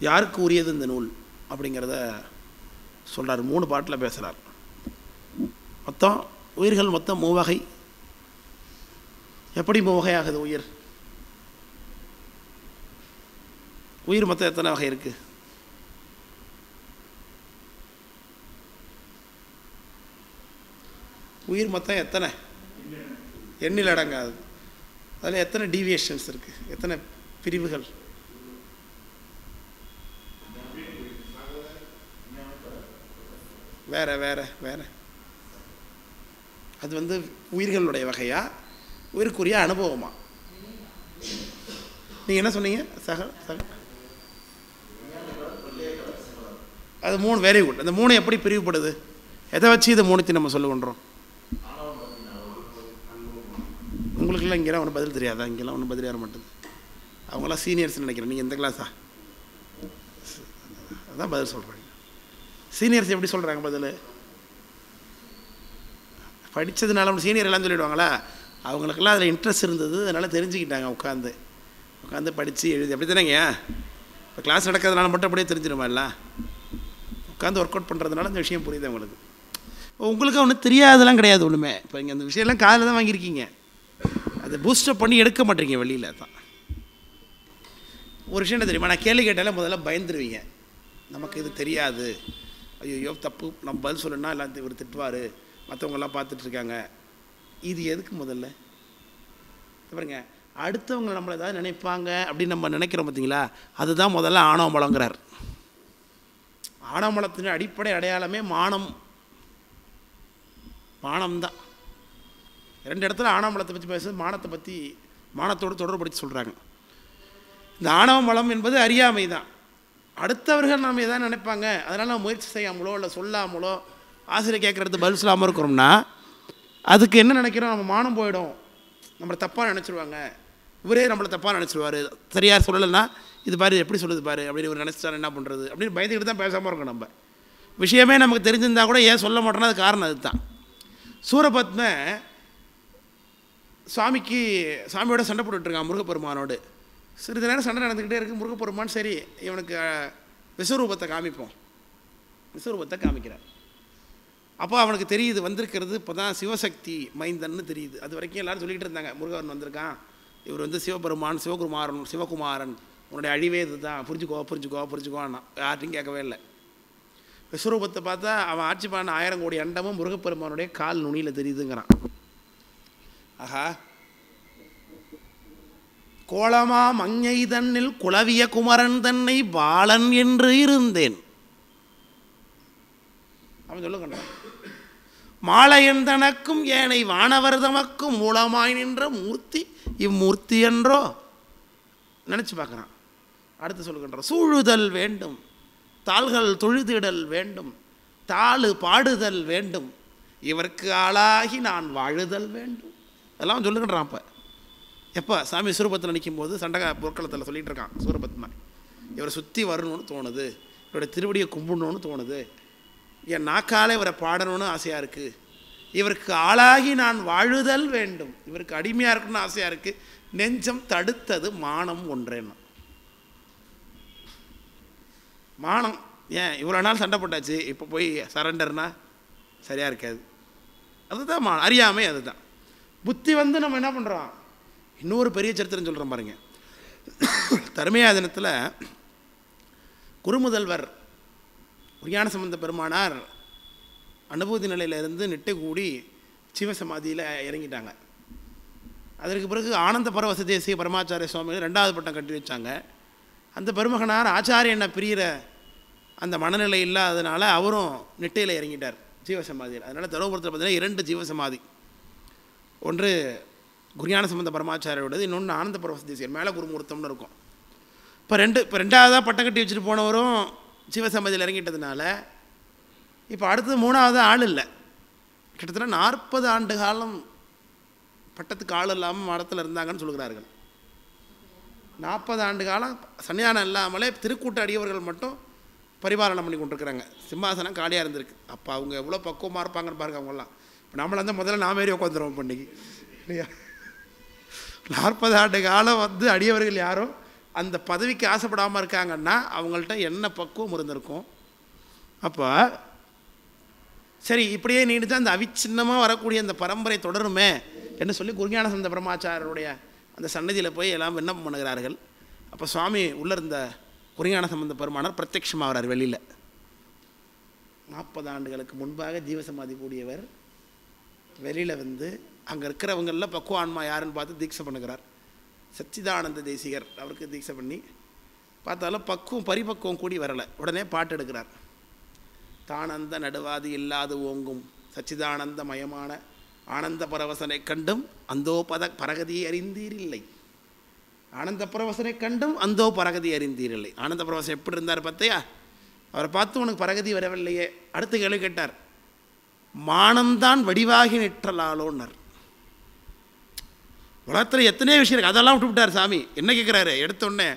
யாருக்கு உரியது இந்த நூல் அப்படிங்கிறத சொல்கிறார். 3 பாட்டில் பேசுகிறார். மொத்தம் உயிர்கள் மொத்தம் 3 வகை. எப்படி 3 வகை ஆகுது உயிர்? உயிர் மொத்தம் எத்தனை வகை இருக்குது? உயிர் மொத்தம் எத்தனை? எண்ணில் அடங்காது. அதில் எத்தனை டீவியேஷன்ஸ் இருக்குது? எத்தனை பிரிவுகள்? வேற வேற வேற அது வந்து உயிர்களுடைய வகையா, உயிருக்குரிய அனுபவமா? நீங்கள் என்ன சொன்னீங்க? அது 3. Very good. அந்த 3 எப்படி பிரிவுபடுது? எதை வச்சு இதை 3த்தையும் நம்ம சொல்லுகின்றோம்? உங்களுக்கெல்லாம் இங்கெல்லாம் ஒன்றும் பதில் தெரியாதா? இங்கெல்லாம் ஒன்றும் பதில் வர மாட்டேது. அவங்களாம் சீனியர்ஸ்ன்னு நினைக்கிறேன். நீங்கள் எந்த கிளாஸா? அதான் பதில் சொல்கிறீங்க. சீனியர்ஸ் எப்படி சொல்கிறாங்க பதில்? படித்ததுனால அவங்க சீனியர் எல்லாம் சொல்லிவிடுவாங்களா? அவங்களுக்கெல்லாம் அதில் இன்ட்ரெஸ்ட் இருந்தது, அதனால் தெரிஞ்சுக்கிட்டாங்க. உட்காந்து படித்து எழுதி அப்படி தானேங்க. இப்போ கிளாஸ் நடக்கிறதுனால மட்டும் அப்படியே தெரிஞ்சிடுமா? இல்லை, உட்காந்து ஒர்க் அவுட் பண்ணுறதுனால இந்த விஷயம் புரியுது உங்களுக்கு. உங்களுக்கு ஒன்றும் தெரியாதெல்லாம் கிடையாது ஒன்றுமே. இப்போ இங்கே அந்த விஷயம்லாம் காதில் தான் வாங்கியிருக்கீங்க. அதை பூஸ்டப் பண்ணி எடுக்க மாட்டேங்க வெளியில். தான் ஒரு விஷயம் என்ன தெரியுமா? நான் கேள்வி கேட்டாலே முதல்ல பயந்துருவீங்க. நமக்கு இது தெரியாது, ஐயோ தப்பு, நம்ம பதில் சொல்லணும்னா எல்லாம் இவர் திட்டுவார், மற்றவங்கெல்லாம் பார்த்துட்ருக்காங்க. இது எதுக்கு முதல்ல? பாருங்க, அடுத்தவங்க நம்மளை ஏதாவது நினைப்பாங்க அப்படின்னு நம்ம நினைக்கிறோம் பார்த்தீங்களா? அதுதான் முதல்ல ஆணவமலங்கிறார். ஆணவமலத்தின் அடிப்படை அடையாளமே மானம்தான். 2 இடத்துல ஆணவமலத்தை பற்றி பேசுறது, மானத்தை பற்றி, மானத்தோடு தொடர்புபடுத்தி சொல்கிறாங்க. இந்த ஆணவமலம் என்பது அறியாமை தான். அடுத்தவர்கள் நாம் எதாவது நினைப்பாங்க, அதனால் நம்ம முயற்சி செய்யாமலோ இல்லை சொல்லாமலோ ஆசிரியர் கேட்குறது பதில் சொல்லாமல் இருக்கிறோம்னா அதுக்கு என்ன நினைக்கிறோம்? நம்ம மானம் போயிடும், நம்மளை தப்பாக நினச்சிடுவாங்க, இவரே நம்மளை தப்பாக நினச்சிடுவார், சரியாக சொல்லலைன்னா இது பாரு எப்படி சொல்லுது பாரு அப்படின்னு இவர் நினச்சிட்டாரு, என்ன பண்ணுறது அப்படின்னு பயந்துக்கிட்டு தான் பேசாமல் இருக்கோம். நம்ம விஷயமே நமக்கு தெரிஞ்சிருந்தால் கூட ஏன் சொல்ல மாட்டோன்னா அது காரணம் அதுதான். சூரபத்ம சாமியோட சண்டை போட்டுட்ருக்கான் முருகப்பெருமானோடு. சிறிது நேரம் சண்டை நடந்துக்கிட்டே இருக்குது. முருகப்பெருமான் சரி இவனுக்கு விஸ்வரூபத்தை காமிப்போம், விஸ்வரூபத்தை காமிக்கிறார். அப்போ அவனுக்கு தெரியுது வந்திருக்கிறது இப்போ தான் சிவசக்தி மைந்தன்னு தெரியுது. அது வரைக்கும் எல்லோரும் சொல்லிகிட்டு இருந்தாங்க, முருகன் வந்திருக்கான், இவர் வந்து சிவபெருமான், சிவகுமாரன், உன்னுடைய அழிவே இது தான், புரிஞ்சுக்கோன்னா யார்ட்டையும் கேட்கவே இல்லை. விஸ்வரூபத்தை பார்த்தா அவன் ஆட்சி பண்ண 1000 கோடி அண்டமும் முருகப்பெருமானுடைய கால் நுனியில் தெரியுதுங்கிறான். ஆஹா, கோலமா மங்கை தன்னில் குலவிய குமரன் தன்னை பாலன் என்று இருந்தேன் அவன் சொல்லுங்க. மாலையன் தனக்கும் ஏனை வானவர் தமக்கும் மூலமாய் நின்ற மூர்த்தி இம்மூர்த்தி என்றோ நினச்சி பார்க்குறான். அடுத்து சொல்லுகின்ற சூழுதல் வேண்டும், தாள்கள் தொழுதிடல் வேண்டும், தாளு பாடுதல் வேண்டும், இவருக்கு ஆளாகி நான் வாழுதல் வேண்டும், அதெல்லாம் சொல்லுகின்றான். அப்போ எப்போ சாமி சூரபத்தில் நிற்கும்போது சண்டகா பொற்களத்தில் சொல்லிகிட்டு இருக்கான் சூரபத்மன், இவரை சுற்றி வரணும்னு தோணுது, இவருடைய திருவடியை கும்பிடணும்னு தோணுது, என் நாக்காலே இவரை பாடணும்னு ஆசையாக இருக்குது, இவருக்கு ஆளாகி நான் வாழுதல் வேண்டும், இவருக்கு அடிமையாக இருக்கணும்னு ஆசையாக இருக்குது, நெஞ்சம் தடுத்தது மானம் ஒன்றேன்னு. மானம் ஏன் இவ்வளோ நாள் சண்டை போட்டாச்சு, இப்போ போய் சரண்டர்னா சரியாக இருக்காது. அதுதான் மானம், அறியாமை. அதுதான் புத்தி. வந்து நம்ம என்ன பண்ணுறோம்? இன்னொரு பெரிய சரித்திரம் சொல்கிறோம் பாருங்க. தர்மயா தினத்தில் குருமுதல்வர் ஞானசம்பந்த பெருமானார் அனுபூதி நிலையிலிருந்து நெட்டை கூடி சிவசமாதியில் இறங்கிட்டாங்க. அதற்கு பிறகு ஆனந்த பரவச தேசிய பரமாச்சாரிய சுவாமிகள் 2வது பட்டம் கட்டி வச்சாங்க. அந்த பெருமகனார் ஆச்சாரியனை பிரிகிற அந்த மனநிலை இல்லாததுனால அவரும் நெட்டையில் இறங்கிட்டார் ஜீவசமாதியில். அதனால் தருமபுரத்தில் பார்த்தீங்கன்னா 2 ஜீவசமாதி, ஒன்று குருஞான சம்பந்த பரமாச்சாரியோடது, இன்னொன்று ஆனந்த பரவச தேசியர் மேலே குருமூர்த்தம்னு இருக்கும். இப்போ 2வதாக பட்டம் கட்டி வச்சுட்டு போனவரும் ஜீவசமாதியில் இறங்கிட்டதுனால இப்போ அடுத்தது 3வது ஆள் இல்லை. கிட்டத்தட்ட 40 ஆண்டு காலம் பட்டத்துக்கு ஆள் இல்லாமல் மடத்தில் இருந்தாங்கன்னு சொல்கிறார்கள். 40 ஆண்டு காலம் சன்னியானம் இல்லாமலே திருக்கூட்ட அடியவர்கள் மட்டும் பரிபாலனம் பண்ணி கொண்டிருக்கிறாங்க. சிம்மாசனம் காலியாக இருந்திருக்கு. அப்போ அவங்க எவ்வளோ பக்குவமாக இருப்பாங்கன்னு பாருங்க. அவங்களாம் இப்போ நம்மளை வந்து முதல்ல நாம் ஏறி உட்காந்துருவோம் பண்ணிக்கு இல்லையா? 40 ஆண்டு காலம் வந்து அடியவர்கள் யாரும் அந்த பதவிக்கு ஆசைப்படாமல் இருக்காங்கன்னா அவங்கள்ட்ட என்ன பக்குவம் இருந்திருக்கும். அப்போ சரி இப்படியே நீடித்து அந்த அவிச்சின்னமாக வரக்கூடிய அந்த பரம்பரை தொடருமே என்று சொல்லி குருஞானசம்பந்த பிரம்மாச்சாரியருடைய அந்த சன்னதியில் போய் எல்லாம் விண்ணப்பம் பண்ணுகிறார்கள். அப்போ சுவாமி உள்ளே இருந்த குருஞானசம்பந்த பெருமானார் பிரத்யட்சமாகிறார் வெளியில். 40 ஆண்டுகளுக்கு முன்பாக ஜீவசமாதி கூடியவர் வெளியில் வந்து அங்கே இருக்கிறவங்களில் பக்குவான்மா யாருன்னு பார்த்து தீட்சை பண்ணுகிறார். சச்சிதானந்த தேசிகர் அவருக்கு தீட்சை பண்ணி பார்த்தாலும் பரிபக்குவம் கூடி வரலை. உடனே பாட்டு எடுக்கிறார். தானந்த நடுவாது இல்லாது ஓங்கும் சச்சிதானந்த மயமான ஆனந்த பரவசனை கண்டும் அந்தோ பரகதியை அறிந்தீரில்லை. ஆனந்த பரவசனை கண்டும் அந்தோ பரகதி அறிந்தீரில்லை. ஆனந்த பரவசன் எப்படி இருந்தார் பார்த்தியா? அவரை பார்த்து உனக்கு பரகதி வரவில்லையே. அடுத்த கேள்வி கேட்டார். மானம்தான் வடிவாகி நிற்றலாலோன்னர். உலகத்தில் எத்தனையோ விஷயம் இருக்குது, அதெல்லாம் விட்டு விட்டார் சாமி. என்ன கேட்குறாரு? எடுத்தோடனே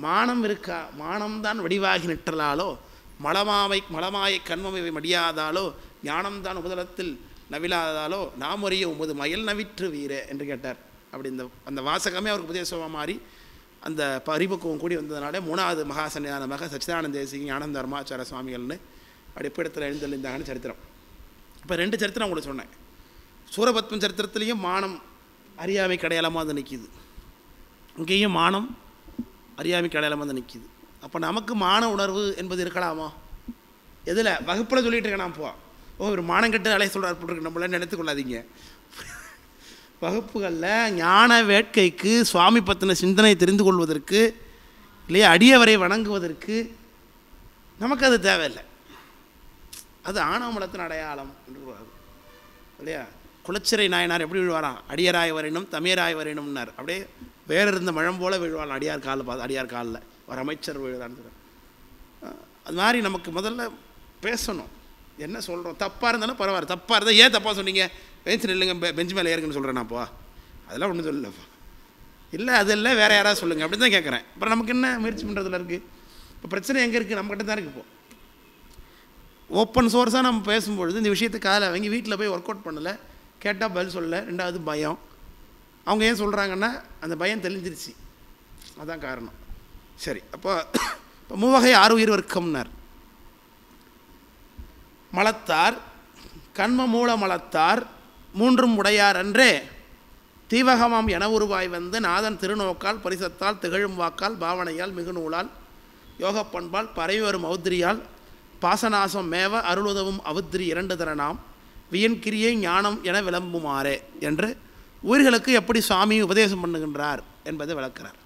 மானம் இருக்கா? மானம்தான் வடிவாகி நிற்றலாலோ மலமாயை கண்மமை மடியாதாலோ ஞானம்தான் உபதலத்தில் நவிலாதாலோ நாம் அறிய உமது மயல் நவிற்று வீர என்று கேட்டார். அப்படி அந்த வாசகமே அவருக்கு உபதேசமாக மாறி அந்த பரிபக்குவம் கூடி வந்ததுனால 3வது மகாசன்னிதானமாக சச்சிதானந்த தேசிக ஞானந்த தர்மாச்சார சுவாமிகள்னு அப்படி எப்படத்தில் எழுந்தள்ளிருந்தாங்கன்னு சரித்திரம். இப்போ 2 சரித்திரம் உங்களுக்கு சொன்னேன். சூரபத்மன் சரித்திரத்துலேயும் மானம் அறியாமை கடையாளமாக வந்து நிற்கிது, இங்கேயும் மானம் அறியாமை கடையாளமாக வந்து நிற்கிது. அப்போ நமக்கு மான உணர்வு என்பது இருக்கலாமா? எதில்? வகுப்பில் சொல்லிகிட்டு இருக்கேன் நான். ஒரு மானம் கெட்டு அலைய சொல்கிறார் போட்டுருக்கு, நம்மள நினைத்துக்கொள்ளாதீங்க. வகுப்புகளில் ஞான வேட்கைக்கு சுவாமி பற்றின சிந்தனை தெரிந்து கொள்வதற்கு இல்லையா, அடியவரை வணங்குவதற்கு நமக்கு அது தேவையில்லை. அது ஆணவமலத்தின் அடையாளம் என்று இல்லையா. குலச்சிறை நாயனார் எப்படி விழுவாராம்? அடியராய் வரையணும் தமியராய் வரையணும்னார். அப்படியே வேறு இருந்த மழம் போல் விழுவாள் அடியார் காலில். அடியார் காலில் ஒரு அமைச்சர் விழுதான்னு. அது மாதிரி நமக்கு முதல்ல பேசணும். என்ன சொல்கிறோம்? தப்பாக இருந்தாலும் பரவாயில்ல. தப்பாக இருந்தால் ஏன் தப்பாக சொன்னீங்க, பெஞ்சில் இல்லைங்க பெஞ்சு மேலே ஏறுங்கன்னு சொல்கிறேன்னாப்பா, அதெல்லாம் ஒன்றும் சொல்லலப்பா. இல்லை அதெல்லாம் வேறு யாராவது சொல்லுங்கள் அப்படி தான் கேட்குறேன். அப்புறம் நமக்கு என்ன முயற்சி பண்ணுறதுல இருக்குது? இப்போ பிரச்சனை எங்கே இருக்குது? நம்மக்கிட்ட தான் இருக்குது. இப்போது ஓப்பன் சோர்ஸாக நம்ம பேசும்பொழுது இந்த விஷயத்துக்கு காலை வாங்கி வீட்டில் போய் ஒர்க் அவுட் பண்ணலை, கேட்டால் பதில் சொல்லலை. 2வது பயம். அவங்க ஏன் சொல்கிறாங்கன்னா அந்த பயம் தெளிஞ்சிருச்சு, அதுதான் காரணம். சரி, இப்போ 3 வகை 6 உயிர் வர்க்கம்னார். மலத்தார் கண்ம மூல மலத்தார் 3ம் உடையார் அன்றே தீவகமாம் என உருவாய் வந்து நாதன் திருநோக்கால் பரிசத்தால் திகழும் வாக்கால் பாவனையால் மிகுநூலால் யோக பண்பால் பறைவரும் ஔத்ரியால் பாசநாசம் மேவ அருளுதவும் அவுத்ரி 2 தரணாம் வியன் கிரியை ஞானம் என விளம்புமாறே என்று உயிர்களுக்கு எப்படி சுவாமி உபதேசம் பண்ணுகின்றார் என்பதை விளக்கிறார்.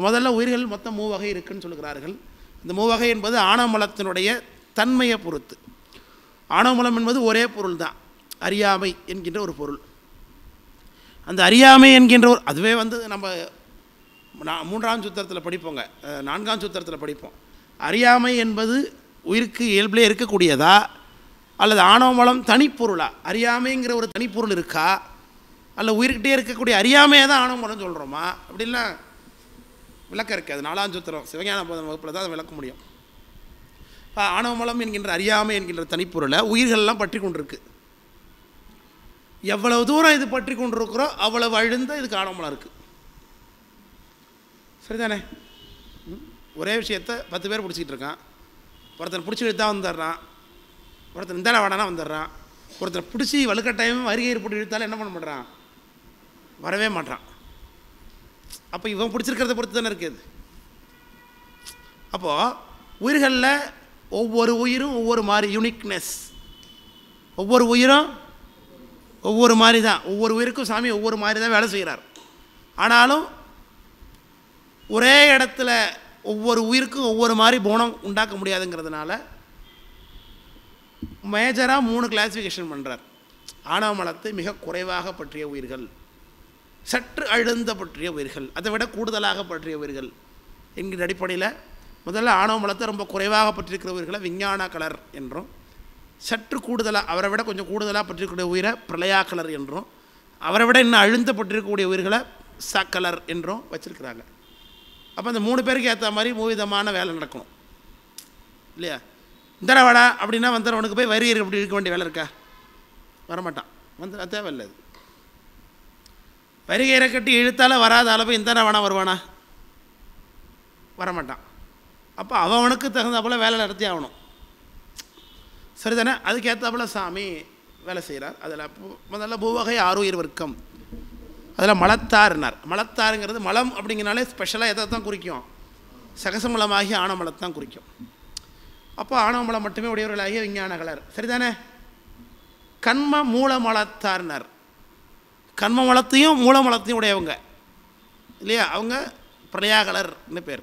முதல்ல உயிர்கள் மொத்தம் 3 வகை இருக்குன்னு சொல்கிறார்கள். இந்த 3 வகை என்பது ஆணவமலத்தினுடைய தன்மையை பொறுத்து. ஆணவமலம் என்பது ஒரே பொருள் தான், அறியாமை என்கின்ற ஒரு பொருள். அந்த அறியாமை என்கின்ற ஒரு அதுவே வந்து நம்ம 3ஆம் சூத்திரத்தில் படிப்போங்க, 4ஆம் சூத்திரத்தில் படிப்போம். அறியாமை என்பது உயிருக்கு இயல்பிலே இருக்கக்கூடியதா அல்லது ஆணவமலம் தனிப்பொருளா? அறியாமைங்கிற ஒரு தனிப்பொருள் இருக்கா அல்ல உயிர்கிட்டே இருக்கக்கூடிய அறியாமையை தான் ஆணவமலம் சொல்கிறோமா? அப்படின்லாம் விளக்கம் இருக்காது. 4ஆம் சூத்திரம் சிவஞான போதம் வகுப்பில் தான் அதை விளக்க முடியும். ஆணவமலம் என்கின்ற அறியாமை என்கின்ற தனிப்பொருளை உயிர்கள்லாம் பற்றி கொண்டிருக்கு. எவ்வளவு தூரம் இது பற்றி கொண்டிருக்கிறோம் அவ்வளவு அழுந்த இதுக்கு ஆணவமலம் இருக்குது. சரிதானே? ஒரே விஷயத்தை 10 பேர் பிடிச்சிக்கிட்டு இருக்கான். ஒருத்தனை பிடிச்சி இழுத்தா வந்துடுறான், ஒருத்தன் இந்தால வாடானா வந்துடுறான், ஒருத்தனை பிடிச்சி வலுக்கட்டாயமே வருகையை போட்டு இழுத்தாலும் என்ன பண்ண மாட்டான்? வரவே மாட்டான். அப்போ இவன் பிடிச்சிருக்கிறத பொறுத்து தானே இருக்குது. அப்போது உயிர்களில் ஒவ்வொரு உயிரும் ஒவ்வொரு மாதிரி யூனிக்னஸ், ஒவ்வொரு உயிரும் ஒவ்வொரு மாதிரி தான். ஒவ்வொரு உயிருக்கும் சாமி ஒவ்வொரு மாதிரி தான் வேலை செய்கிறார். ஆனாலும் ஒரே இடத்துல ஒவ்வொரு உயிருக்கும் ஒவ்வொரு மாதிரி குணம் உண்டாக்க முடியாதுங்கிறதுனால மேஜராக 3 கிளாஸிஃபிகேஷன் பண்ணுறார். ஆணவமலத்தை மிக குறைவாக பற்றிய உயிர்கள், சற்று அழுந்த பற்றிய உயிர்கள், அதை விட கூடுதலாக பற்றிய உயிர்கள் என்கிற அடிப்படையில் முதல்ல ஆணவமலத்தை ரொம்ப குறைவாக பற்றிருக்கிற உயிர்களை விஞ்ஞான கலர் என்றும், சற்று கூடுதலாக அவரை விட கொஞ்சம் கூடுதலாக பற்றிருக்கக்கூடிய உயிரை பிரளயா கலர் என்றும், அவரை விட இன்னும் அழுந்த பற்றிருக்கக்கூடிய உயிர்களை சக்கலர் என்றும் வச்சுருக்கிறாங்க. அப்போ அந்த 3 பேருக்கு ஏற்ற மாதிரி 3 விதமான வேலை நடக்கணும் இல்லையா? இந்தரவாடா அப்படின்னா வந்தவனுக்கு போய் வரி அப்படி இருக்க வேண்டிய வேலை இருக்கா? வரமாட்டான். வந்து தேவையில்லை. அது வருகையை கட்டி இழுத்தால வராத அளவு இந்தரவானா வருவானா? வரமாட்டான். அப்போ அவனுக்கு தகுந்தாப்புல வேலை நடத்தி ஆகணும். சரிதானே? அதுக்கேற்றாப்புல சாமி வேலை செய்கிறார். அதில் முதல்ல பூவகை ஆறுயிர் வர்க்கம், அதில் மலத்தார்னார். மலத்தாருங்கிறது மலம் அப்படிங்கிறனாலே ஸ்பெஷலாக எதை தான் குறிக்கும்? சகசமலமாகி ஆணவமலத்தான் குறிக்கும். அப்போ ஆணவமலம் மட்டுமே உடையவர்களாகிய விஞ்ஞானகலர். சரிதானே? கண்ம மூலமலத்தார்னார். கண்ம மலத்தையும் மூலமலத்தையும் உடையவங்க இல்லையா? அவங்க பிரயாகலர்னு பேர்.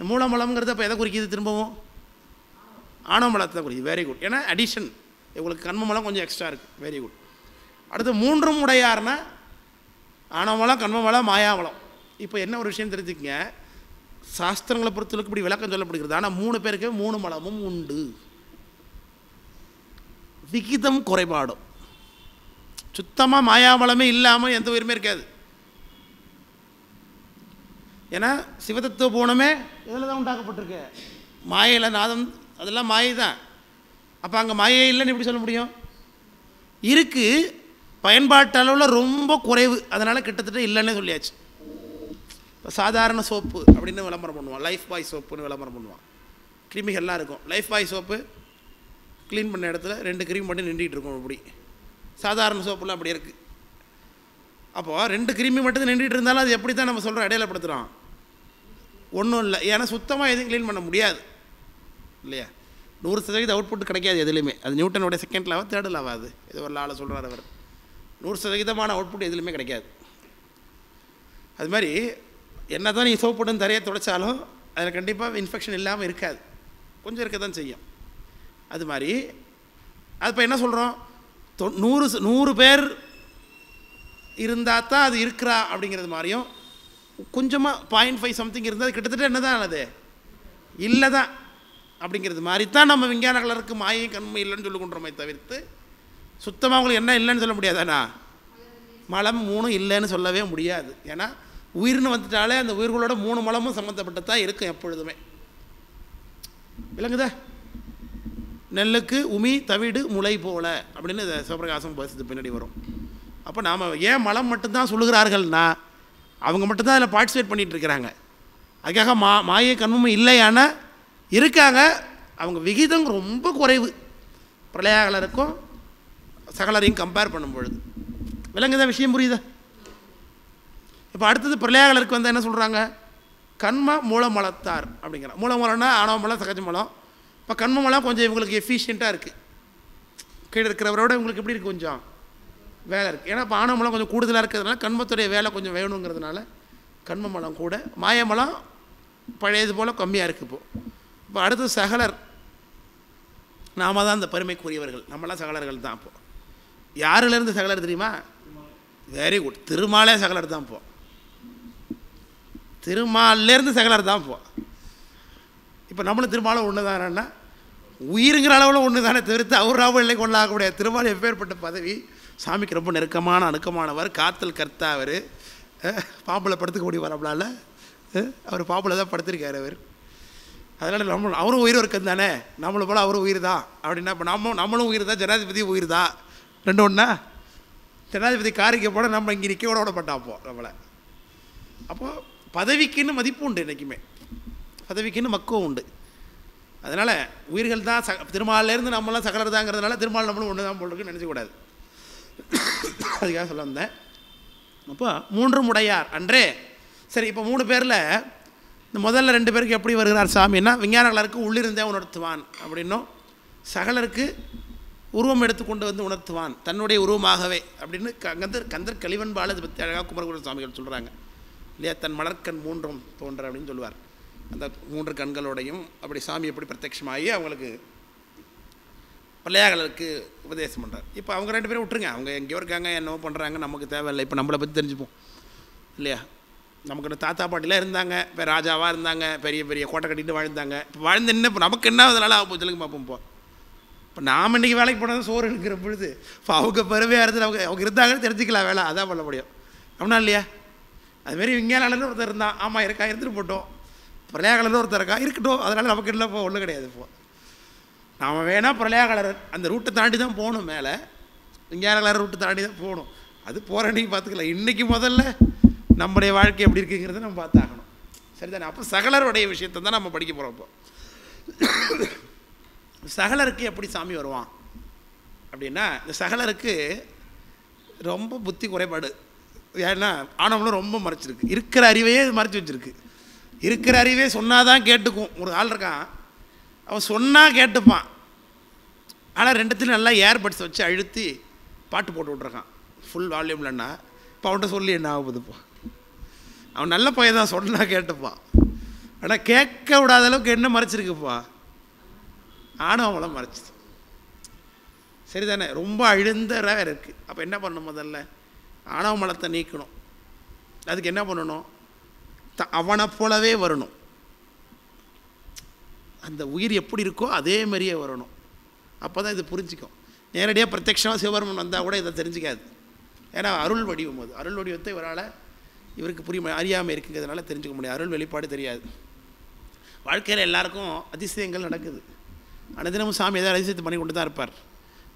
மூலமலம்ங்கிறது அப்போ எதை குறிக்கிது? திரும்பவும் ஆணவமலத்தை குறிக்குது. Very good. ஏன்னா அடிஷன் உங்களுக்கு கண்மமலம் கொஞ்சம் எக்ஸ்ட்ரா இருக்குது. Very good. அடுத்து மூன்றும் உடையார்னா ஆணவமலம், கண்மமலம், மாயாமலம். இப்போ என்ன ஒரு விஷயம் தெரிஞ்சுக்கங்க, சாஸ்திரங்களை பொறுத்தவரைக்கும் இப்படி விளக்கம் சொல்லப்படுகிறது. ஆனால் 3 பேருக்கு 3 மலமும் உண்டு. விகிதம் குறைபாடும். சுத்தமாக மாயாமலமே இல்லாமல் எந்த உயிருமே இருக்காது. ஏன்னா சிவதத்துவ போனமே இதில் தான் உண்டாக்கப்பட்டிருக்கு. மாயையில் நாதம் அதெல்லாம் மாயை தான். அப்போ அங்கே மாயை இல்லைன்னு எப்படி சொல்ல முடியும்? இருக்குது, பயன்பாட்டு அளவில் ரொம்ப குறைவு. அதனால் கிட்டத்தட்ட இல்லைன்னே சொல்லியாச்சு. இப்போ சாதாரண சோப்பு அப்படின்னு விளம்பரம் பண்ணுவான், லைஃப் பாய் சோப்புன்னு விளம்பரம் பண்ணுவான். கிருமிகள்லாம் இருக்கும். லைஃப் பாய் சோப்பு க்ளீன் பண்ண இடத்துல 2 கிருமி மட்டும் நின்றுட்டு இருக்கும். அப்படி சாதாரண சோப்புலாம் அப்படி இருக்குது. அப்போது 2 கிருமி மட்டும் நின்றுட்டு இருந்தாலும் அது எப்படி தான் நம்ம சொல்கிறோம், இடையிலப்படுத்துகிறோம்? ஒன்றும் இல்லை. ஏன்னா சுத்தமாக எதுவும் க்ளீன் பண்ண முடியாது இல்லையா? 100% அவுட்புட் கிடைக்காது எதுலேயுமே. அது நியூட்டனுடைய செகண்ட் லாவா தேர்ட் லாவா? அது இது ஒரு லாவில் சொல்கிறார் அவர். 100% அவுட்புட் எதுலையுமே கிடைக்காது. அது மாதிரி என்ன தான் நீ சோப் போட்டு தரையை துடைச்சாலும் அதில் கண்டிப்பாக இன்ஃபெக்ஷன் இல்லாமல் இருக்காது, கொஞ்சம் இருக்க தான் செய்யும். அது மாதிரி அது இப்போ என்ன சொல்கிறோம், 100 பேர் இருந்தால் தான் அது இருக்கிறா அப்படிங்கிறது மாதிரியும், கொஞ்சமாக 0.5 சம்திங் இருந்தால் கிட்டத்தட்ட என்ன தான் அது இல்லை தான் அப்படிங்கிறது மாதிரி தான் நம்ம விஞ்ஞானங்களுக்கு மாயை கண்மை இல்லைன்னு சொல்லி கொண்டுறோமே தவிர்த்து சுத்தமாக அவங்களுக்கு என்ன இல்லைன்னு சொல்ல முடியாதாண்ணா? மலம் 3 இல்லைன்னு சொல்லவே முடியாது. ஏன்னா உயிர்னு வந்துட்டாலே அந்த உயிர்களோட 3 மலமும் சம்மந்தப்பட்டு தான் இருக்கும் எப்பொழுதுமே. விளங்குதா? நெல்லுக்கு உமி தவிடு முளை போல அப்படின்னு சிவபிரகாசம் பேசுறது பின்னாடி வரும். அப்போ நாம் ஏன் மலம் மட்டும்தான் சொல்லுகிறார்கள்னா அவங்க மட்டும்தான் அதில் பார்ட்டிசிபேட் பண்ணிகிட்டு இருக்கிறாங்க. அதுக்காக மாயை கண்மமும் இல்லையான இருக்காங்க. அவங்க விகிதம் ரொம்ப குறைவு பிரளயாகலருக்கும் சகலரையும் கம்பேர் பண்ணும் பொழுது. விளங்குதா? விஷயம் புரியுதா? இப்போ அடுத்தது பிரளயாகலருக்கு வந்து என்ன சொல்கிறாங்க? கண்ம மூலமலத்தார் அப்படிங்கிற. மூலமலம்னா ஆணவமலம், சகஜமலம். இப்போ கண்மமலம் கொஞ்சம் இவங்களுக்கு எஃபிஷியண்ட்டாக இருக்குது. கீழே இருக்கிறவரோட இவங்களுக்கு எப்படி இருக்குது? கொஞ்சம் வேலை இருக்குது. ஏன்னா இப்போ ஆணவமலம் கொஞ்சம் கூடுதலாக இருக்கிறதுனால கண்மத்துடைய வேலை கொஞ்சம் வேணுங்கிறதுனால கண்மமலம் கூட, மாயமலம் பழையது போல் கம்மியாக இருக்குது. இப்போ அடுத்து சகலர். நாம தான் இந்த பெருமைக்குரியவர்கள், நம்மளாம் சகலர்கள் தான். இப்போது யாருலேருந்து சகலர் தெரியுமா? Very good. திருமாலே சகலர் தான். இப்போ திருமாலேருந்து சகலர் தான். இப்போ நம்மளும் திருமாலும் ஒன்று தானேன்னா உயிருங்கிற அளவில் ஒன்று தானே தவிர்த்து அவராகவும் இல்லை கொண்டாகக்கூடிய திருமால் எப்பேற்பட்ட பதவி. சாமிக்கு ரொம்ப நெருக்கமான அணுக்கமானவர், காத்தல் கர்த்தா. அவர் பாம்பில் படுத்துக்கூடிய வரப்படால அவர் பாம்பில் தான் படுத்திருக்கார் அவர். அதனால் அவரும் உயிர் இருக்கும் தானே, நம்மளை போல் அவரும் உயிர் தான் அப்படின்னா. இப்போ நம்மளும் உயிர் தான், ஜனாதிபதியும் உயிர் தான். 2 ஒன்றா? ஜனாதிபதி காரிக்க போட நம்ம இங்கே நிற்க விடப்பட்டாப்போ நம்மளை. அப்போது பதவிக்குன்னு மதிப்பு உண்டு, என்றைக்குமே பதவிக்குன்னு மக்குவம் உண்டு. அதனால் உயிர்கள் தான் திருமாலேருந்து நம்மளாம் சகலர் தாங்கிறதுனால திருமால் நம்மளும் ஒன்று தான் போல் நினச்சக்கூடாது. அதுக்காக சொல்ல வந்தேன். அப்போ 3 உடையார் அன்றே. சரி, இப்போ 3 பேரில் இந்த முதல்ல 2 பேருக்கு எப்படி வருகிறார் சாமின்னா, விஞ்ஞானகலருக்கு உள்ளிருந்தே உணர்த்துவான் அப்படின்னும், சகலருக்கு உருவம் எடுத்துக்கொண்டு வந்து உணர்த்துவான் தன்னுடைய உருவமாகவே அப்படின்னு கந்தர் கலிவன்பால் அதை பற்றி அழகாக குமரகுரு சுவாமிகள் சொல்கிறாங்க இல்லையா? தன் மலர்கண் 3 தோன்ற அப்படின்னு சொல்லுவார். அந்த 3 கண்களோடையும் அப்படி சாமி எப்படி பிரத்யட்சமாகி அவங்களுக்கு பிரளயாகலருக்கு உபதேசம் பண்ணுறார். இப்போ அவங்க 2 பேரும் விட்டுருங்க, அவங்க எங்கேயோ இருக்காங்க, என்னவோ பண்ணுறாங்க, நமக்கு தேவையில்லை. இப்போ நம்மளை பற்றி தெரிஞ்சுப்போம் இல்லையா? நமக்கு தாத்தா பாட்டிலாம் இருந்தாங்க, இப்போ ராஜாவாக இருந்தாங்க, பெரிய பெரிய கோட்டை கட்டிட்டு வாழ்ந்தாங்க. இப்போ வாழ்ந்து என்ன இப்போ நமக்கு என்ன அதனால் ஆகும் சொல்லுங்க பார்ப்போம். இப்போ நாம் இன்றைக்கி வேலைக்கு போனால் சோறு இருக்கிற பொழுது இப்போ அவங்க பெருமையாக இருந்து அவங்க இருந்தாங்கன்னு தெரிஞ்சுக்கலாம், வேலை அதான் பண்ண முடியும். அப்படின்னா இல்லையா? அதுமாரி விஞ்ஞானம்னு ஒருத்தர் இருந்தான், ஆமாம் இருக்கா, இருந்துட்டு போட்டோம். பிரளயாகலன்னு ஒருத்தர் இருக்கா, இருக்கட்டும், அதனால் நமக்கு இல்லை இப்போ ஒன்றும் கிடையாது. இப்போ நாம் வேணால் பிரளயாகலர் அந்த ரூட்டை தாண்டி தான் போகணும், மேலே விஞ்ஞானகலர் ரூட்டை தாண்டி தான் போகணும். அது போகிற அன்றைக்கி பார்த்துக்கலாம். இன்றைக்கி முதல்ல நம்முடைய வாழ்க்கை எப்படி இருக்குங்கிறத நம்ம பார்த்தாகணும். சரிதானே? அப்போ சகலருடைய விஷயத்தை தான் நம்ம படிக்க போகிறோம். இப்போ சகலருக்கு எப்படி சாமி வருவான் அப்படின்னா, இந்த சகலருக்கு ரொம்ப புத்தி குறைபாடு. ஏன்னா ஆணவம்லாம் ரொம்ப மறைச்சிருக்கு, இருக்கிற அறிவையே மறைச்சி வச்சுருக்கு. இருக்கிற அறிவே சொன்னாதான் கேட்டுக்கும். ஒரு ஆள் இருக்கான், அவன் சொன்னால் கேட்டுப்பான், ஆனால் ரெண்டுத்துலையும் நல்லா ஏர்பட்ஸ் வச்சு அழுத்தி பாட்டு போட்டு விட்ருக்கான் ஃபுல் வால்யூம்லன்னா. இப்போ அவன்கிட்ட சொல்லி என்ன ஆகுதுப்பா? அவன் நல்ல பையன் தான், சொன்னால் கேட்டுப்பான். ஆனால் கேட்க விடாத அளவுக்கு என்ன மறைச்சிருக்குப்பா? ஆணவமெல்லாம் மறைச்சிது. சரிதானே? ரொம்ப அழுந்தர இருக்குது. அப்போ என்ன பண்ணணும்? முதல்ல ஆணவ மலத்தை நீக்கணும். அதுக்கு என்ன பண்ணணும்? அவனை போலவே வரணும். அந்த உயிர் எப்படி இருக்கோ அதே மாதிரியே வரணும். அப்போ தான் இது புரிஞ்சிக்கும். நேரடியாக பிரத்யட்சமாக சிவபெருமன் வந்தால் கூட இதை தெரிஞ்சிக்காது. ஏன்னா அருள் வடிவம் அது. அருள் வடிவத்தை இவருக்கு அறியாமல் இருக்குங்கிறதுனால தெரிஞ்சுக்க முடியாது. அருள் வெளிப்பாடு தெரியாது. வாழ்க்கையில் எல்லாருக்கும் அதிசயங்கள் நடக்குது. அனுதினமும் சாமி ஏதாவது அதிசயத்தை பண்ணி கொண்டு தான் இருப்பார்.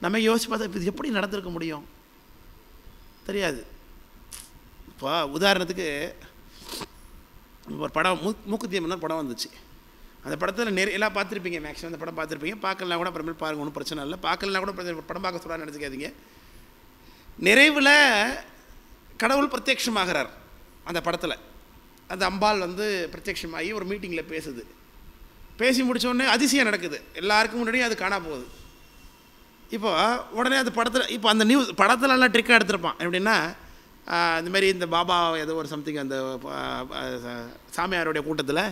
நம்ம யோசிச்சு பார்த்தா இது எப்படி நடந்திருக்க முடியும்? தெரியாது. இப்போ உதாரணத்துக்கு ஒரு படம் மூக்குத்தி அம்மன் படம் வந்துச்சு. அந்த படத்தில் நிறைய எல்லாம் பார்த்துருப்பீங்க. மேக்ஸிமம் அந்த படம் பார்த்துருப்பீங்க. பார்க்கலாம் கூட அப்புறமேல் பாருங்கள், ஒன்றும் பிரச்சனை இல்லை. பார்க்கலாம் கூட படம் பார்க்க சொல்கிறான்னு நினச்சிக்காதீங்க. நிறைவில் கடவுள் பிரத்யட்சமாகிறார் அந்த படத்தில். அந்த அம்பாள் பிரத்யட்சமாகி ஒரு மீட்டிங்கில் பேசுது. பேசி முடித்தோடனே அதிசயம் நடக்குது. எல்லாருக்கும் முன்னாடியே அது காணா போகுது. இப்போ உடனே அது படத்தில், இப்போ அந்த நியூஸ் படத்துலலாம் ட்ரிக்காக எடுத்திருப்பான். எப்படின்னா, இந்தமாரி இந்த பாபா ஏதோ ஒரு சம்திங் அந்த சாமியாருடைய கூட்டத்தில்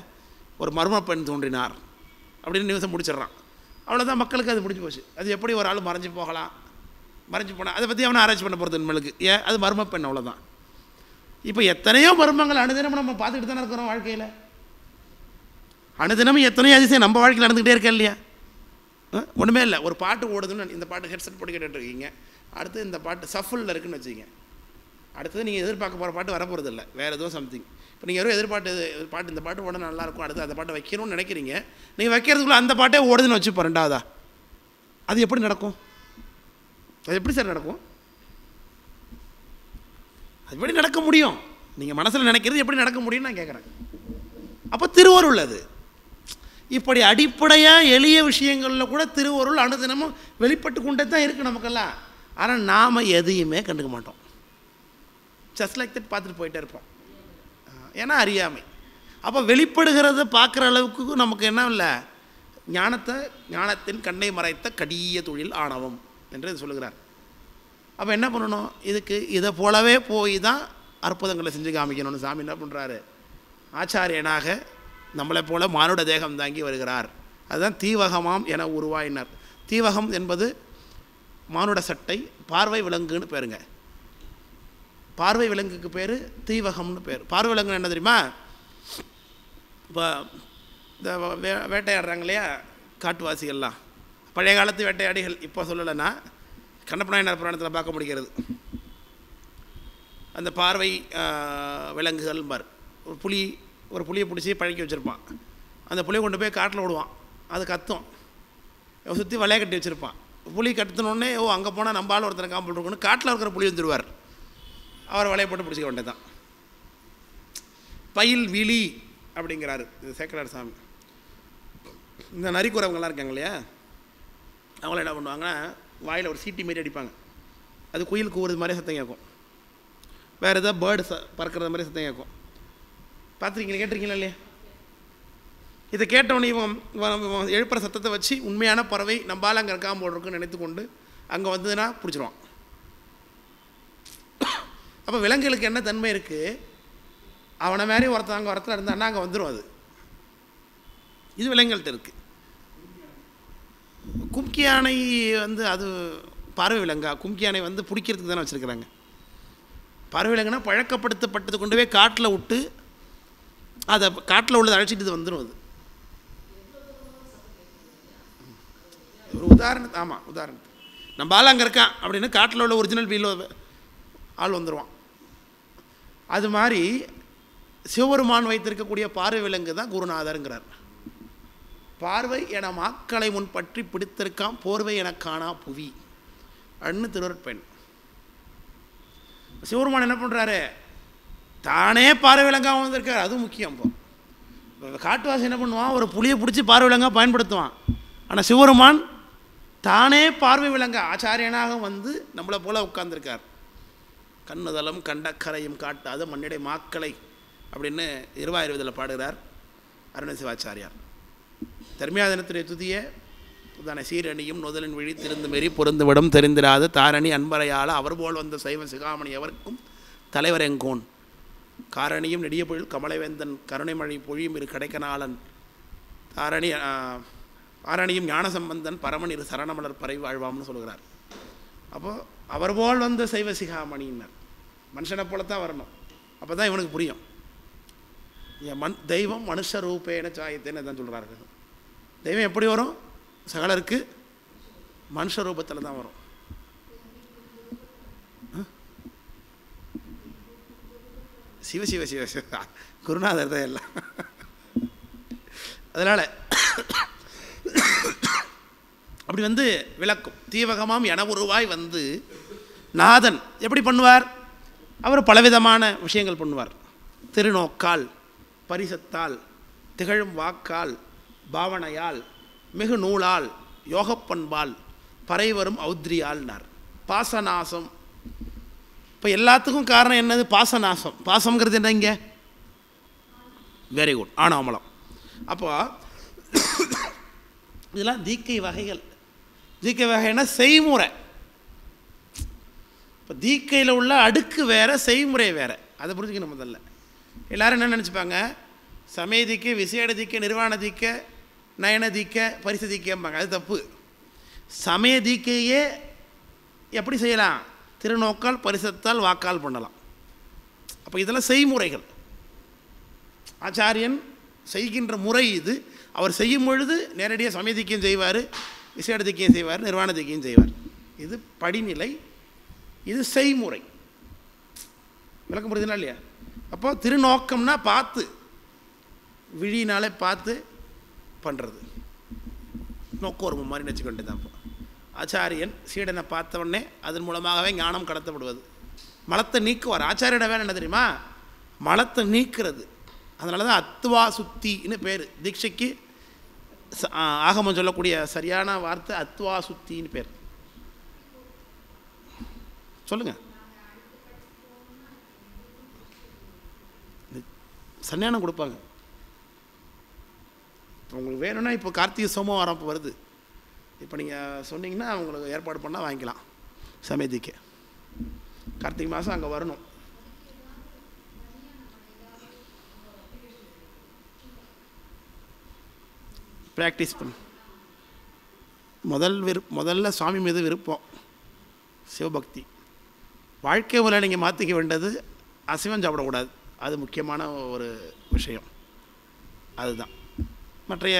ஒரு மர்ம பெண் தோன்றினார் அப்படின்னு நியூஸை முடிச்சிடுறான். அவ்வளோதான், மக்களுக்கு அது முடிஞ்சு போச்சு. அது எப்படி ஒரு ஆள் மறைஞ்சு போகலாம், மறைஞ்சு போனால் அதை பற்றி அவனை ஆராய்ச்சி பண்ண போகிறது நம்மளுக்கு. ஏன்? அது மர்ம பெண், அவ்வளோதான். இப்போ எத்தனையோ மர்மங்கள் அனுதினமும் நம்ம பார்த்துக்கிட்டு தானே இருக்கிறோம் வாழ்க்கையில். அனுதினமும் எத்தனையோ அதிசயம் நம்ம வாழ்க்கையில் நடந்துக்கிட்டே இருக்கா இல்லையா? ஒன்றுமே இல்லை. ஒரு பாட்டு ஓடுதுன்னு இந்த பாட்டு ஹெட்செட் போட்டு கேட்டுட்ருக்கீங்க. அடுத்து இந்த பாட்டு சஃபுல்ல இருக்குதுன்னு வச்சுக்கிங்க. அடுத்தது நீங்கள் எதிர்பார்க்க போகிற பாட்டு வரப்போகிறது இல்லை, வேறு ஏதோ சம்திங். இப்போ நீங்கள் யாரோ பாட்டு இந்த பாட்டு ஓட நல்லாயிருக்கும், அடுத்து அந்த பாட்டை வைக்கணும்னு நினைக்கிறீங்க. நீங்கள் வைக்கிறதுக்குள்ளே அந்த பாட்டே ஓடுதுன்னு வச்சுப்போம் ரெண்டாவதா. அது எப்படி நடக்கும்? அது எப்படி சார் நடக்கும்? அது எப்படி நடக்க முடியும்? நீங்கள் மனசில் நினைக்கிறது எப்படி நடக்க முடியும்னு நான் கேட்குறேன். அப்போ திருவருள் அது. இப்படி அடிப்படையாக எளிய விஷயங்களில் கூட திருவருள் அனுதினமும் வெளிப்பட்டு கொண்டே தான் இருக்குது நமக்கெல்லாம். ஆனால் நாம் எதையுமே கண்டுக்க மாட்டோம். ஜஸ்ட் லைக் தட் பார்த்துட்டு போயிட்டே இருப்போம். ஏன்னா அறியாமை. அப்போ வெளிப்படுகிறத பார்க்குற அளவுக்கு நமக்கு என்ன இல்லை, ஞானத்தின் கண்ணை மறைத்த கடிய தொழில் ஆணவம் என்று சொல்லுகிறார். அப்போ என்ன பண்ணணும்? இதுக்கு இதை போலவே போய் தான் அற்புதங்களை செஞ்சு காமிக்கணும்னு சாமி என்ன பண்ணுறாரு? ஆச்சாரியனாக நம்மளை போல மானுட தேகம் தாங்கி வருகிறார். அதுதான் தீவகமாம் என உருவாயினார். தீவகம் என்பது மானுட சட்டை, பார்வை விலங்குன்னு பேருங்க. பார்வை விலங்குக்கு பேர் தீவகம்னு பேர். பார்வை விலங்கு என்ன தெரியுமா? இப்போ இந்த வேட்டையாடுறாங்க இல்லையா காட்டுவாசிகள்லாம், பழைய காலத்து வேட்டையாடிகள். இப்போ சொல்லலைன்னா கண்ணப்பநாயனார் புராணத்தில் பார்க்க முடிகிறது. அந்த பார்வை விலங்குகள் பார். ஒரு புளியை பிடிச்சி பழக்கி வச்சுருப்பான். அந்த புளியை கொண்டு போய் காட்டில் விடுவான். அது கத்தும். சுற்றி வலையை கட்டி வச்சுருப்பான். புளி கத்துனோடனே அங்கே போனால் நம்பால் ஒருத்தனை காம்பல் இருக்கணும், காட்டில் இருக்கிற புளி வந்துடுவார். அவர் வலையை போட்டு பிடிச்சிக்க வேண்டியது தான். பயில் விழி அப்படிங்கிறாரு இது சேக்கரார் சாமி. இந்த நரிக்குறவங்களாம் இருக்காங்க இல்லையா, அவங்கள என்ன பண்ணுவாங்கன்னா வாயில் ஒரு சீட்டி மாரி அடிப்பாங்க. அது குயில் கூவுறது மாதிரி சத்தம் கேட்கும். வேறு எதாவது பேர்டு பறக்கிறது மாதிரி சத்தம் கேட்கும். பார்த்துருக்கீங்களா? கேட்டிருக்கீங்களா இல்லையா? இதை கேட்டவனே இவன் எழுப்புற சத்தத்தை வச்சு உண்மையான பறவை நம்பால் அங்கே இருக்காம போடுறதுன்னு நினைத்து கொண்டு அங்கே வந்ததுன்னா பிடிச்சிருவான். அப்போ விலங்குகளுக்கு என்ன தன்மை இருக்குது? அவனை மாதிரி ஒருத்தவங்க ஒருத்தர் இருந்தான்னா அங்கே வந்துடும். அது இது விலங்குகள்கிட்ட இருக்குது. கும்கி யானை அது பார்வை விலங்கா? கும்கி யானை பிடிக்கிறதுக்கு தானே வச்சுருக்கிறாங்க. பார்வை விலங்குனா பழக்கப்படுத்தப்பட்டது கொண்டு போய் காட்டில் விட்டு அதை காட்டில் உள்ளதை அழைச்சிட்டு இது வந்துடும். அது ஒரு உதாரணம். ஆமாம், உதாரணத்துக்கு நம்ம ஆள் அங்கே இருக்கான் அப்படின்னு காட்டில் உள்ள ஒரிஜினல் வீலில் ஆள் வந்துடுவான். அது மாதிரி சிவபெருமான் வைத்திருக்கக்கூடிய பார்வை விலங்கு தான் குருநாதருங்கிறார். பார்வை என மாக்களை முன் பற்றி பிடித்திருக்கான், போர்வை என காணா புவி அண்ணு திருவருட்பெண். சிவபெருமான் என்ன பண்ணுறாரு? தானே பார்வை விலங்காக வந்திருக்கார். அதுவும் முக்கியம். இப்போ காட்டுவாசி என்ன பண்ணுவான், ஒரு புளியை பிடிச்சி பார்வை விலங்கா பயன்படுத்துவான். ஆனால் சிவருமான் தானே பார்வை விலங்க ஆச்சாரியனாக வந்து நம்மளை போல உட்கார்ந்துருக்கார். கண்ணுதலம் கண்டக்கரையும் காட்டாத மண்ணிடை மாக்களை அப்படின்னு இருவாயிருவதில் பாடுகிறார் அருண சிவாச்சாரியார். தர்மியாதனத்துடைய துதிய தானே சீரணியும் நுதலின் விழி திருந்து மெறி பொருந்து விடும் தெரிந்திராது தாரணி அன்பரையால் அவர் போல் வந்த சைவ சிகாமணி எவருக்கும் தலைவர் எங்கோன் காரணியும் நெடிய பொழில் கமலவேந்தன் கருணைமழை பொழியும் இரு கடைக்கநாளன் ஆரணியும் ஞானசம்பந்தன் பரமன் இரு சரணமலர் பறை வாழ்வாம்னு சொல்கிறார். அப்போது அவர் போல் வந்த சைவ சிகாமணியினர் மனுஷனை போலத்தான் வரணும். அப்போ தான் இவனுக்கு புரியும். தெய்வம் மனுஷ ரூபேன சாயத்தேன்னு தான் சொல்கிறார்கள். தெய்வம் எப்படி வரும்? சகலருக்கு மனுஷ ரூபத்தில் தான் வரும். சிவ சிவ சிவ சிவ குருநாதர் தான் எல்லாம். அதனால் அப்படி வந்து விளக்கும். தீவகமாம் என உருவாய் வந்து நாதன் எப்படி பண்ணுவார்? அவர் பலவிதமான விஷயங்கள் பண்ணுவார். திருநோக்கால், பரிசத்தால், திகழும் வாக்கால், பாவனையால், மிகு நூலால், யோகப்பண்பால், பறைவரும் ஔத்ரியால்னார். பாசநாசம். இப்போ எல்லாத்துக்கும் காரணம் என்னது? பாசநாசம். பாசம்ங்கிறது என்ன இங்கே? வெரி குட், ஆணவமலம். அப்போ இதெல்லாம் தீக்கை வகைகள். தீக்கை வகைன்னா செய்முறை. இப்போ தீக்கையில் உள்ள அடுக்கு வேறு, செய்முறை வேறு. அதை புரிஞ்சுக்கணும். முதல்ல எல்லோரும் என்ன நினச்சிப்பாங்க, சமய தீக்கை, விசேட தீக்கை, நிர்வாண தீக்கை, நயன தீக்கை, பரிசு தீக்கைம்பாங்க. அது தப்பு. சமய தீக்கையே எப்படி செய்யலாம்? திருநோக்கால், பரிசத்தால், வாக்கால் பண்ணலாம். அப்போ இதெல்லாம் செய்முறைகள். ஆச்சாரியன் செய்கின்ற முறை இது. அவர் செய்யும் பொழுது நேரடியாக சமய தீக்கையும் செய்வார், விசேட தீக்கையும் செய்வார், நிர்வாண தீக்கையும் செய்வார். இது படிநிலை, இது செய்முறை. விளக்கம் புரியுதுனா இல்லையா? அப்போ திருநோக்கம்னா பார்த்து, விழினாலே பார்த்து பண்ணுறது. நோக்கோர்ம மாதிரி நினச்சிக்கொண்டு தான். இப்போ ஆச்சாரியன் சீடனை பார்த்தவொடனே அதன் மூலமாகவே ஞானம் கடத்தப்படுவது. மலத்தை நீக்குவார். ஆச்சாரியோட வேலை என்ன தெரியுமா? மலத்தை நீக்கிறது. அதனால தான் அத்வா சுத்தின்னு பேர். தீட்சைக்கு ஆகமம் சொல்லக்கூடிய சரியான வார்த்தை அத்வா சுத்தின்னு பேர். சொல்லுங்க. சன்னியானம் கொடுப்பாங்க. உங்களுக்கு வேணும்னா இப்போ கார்த்திகை சோமவாரம் இப்போ வருது. இப்போ நீங்கள் சொன்னீங்கன்னா உங்களுக்கு ஏற்பாடு பண்ணால் வாங்கிக்கலாம். சமயதிக்கு கார்த்திகை மாதம் அங்கே வரணும். ப்ராக்டிஸ் பண்ணு. முதல்ல சுவாமி மீது விருப்பம், சிவபக்தி. வாழ்க்கை முறையில் நீங்கள் மாற்றிக்க வேண்டியது அசைவம் சாப்பிடக்கூடாது. அது முக்கியமான ஒரு விஷயம். அதுதான். மற்றைய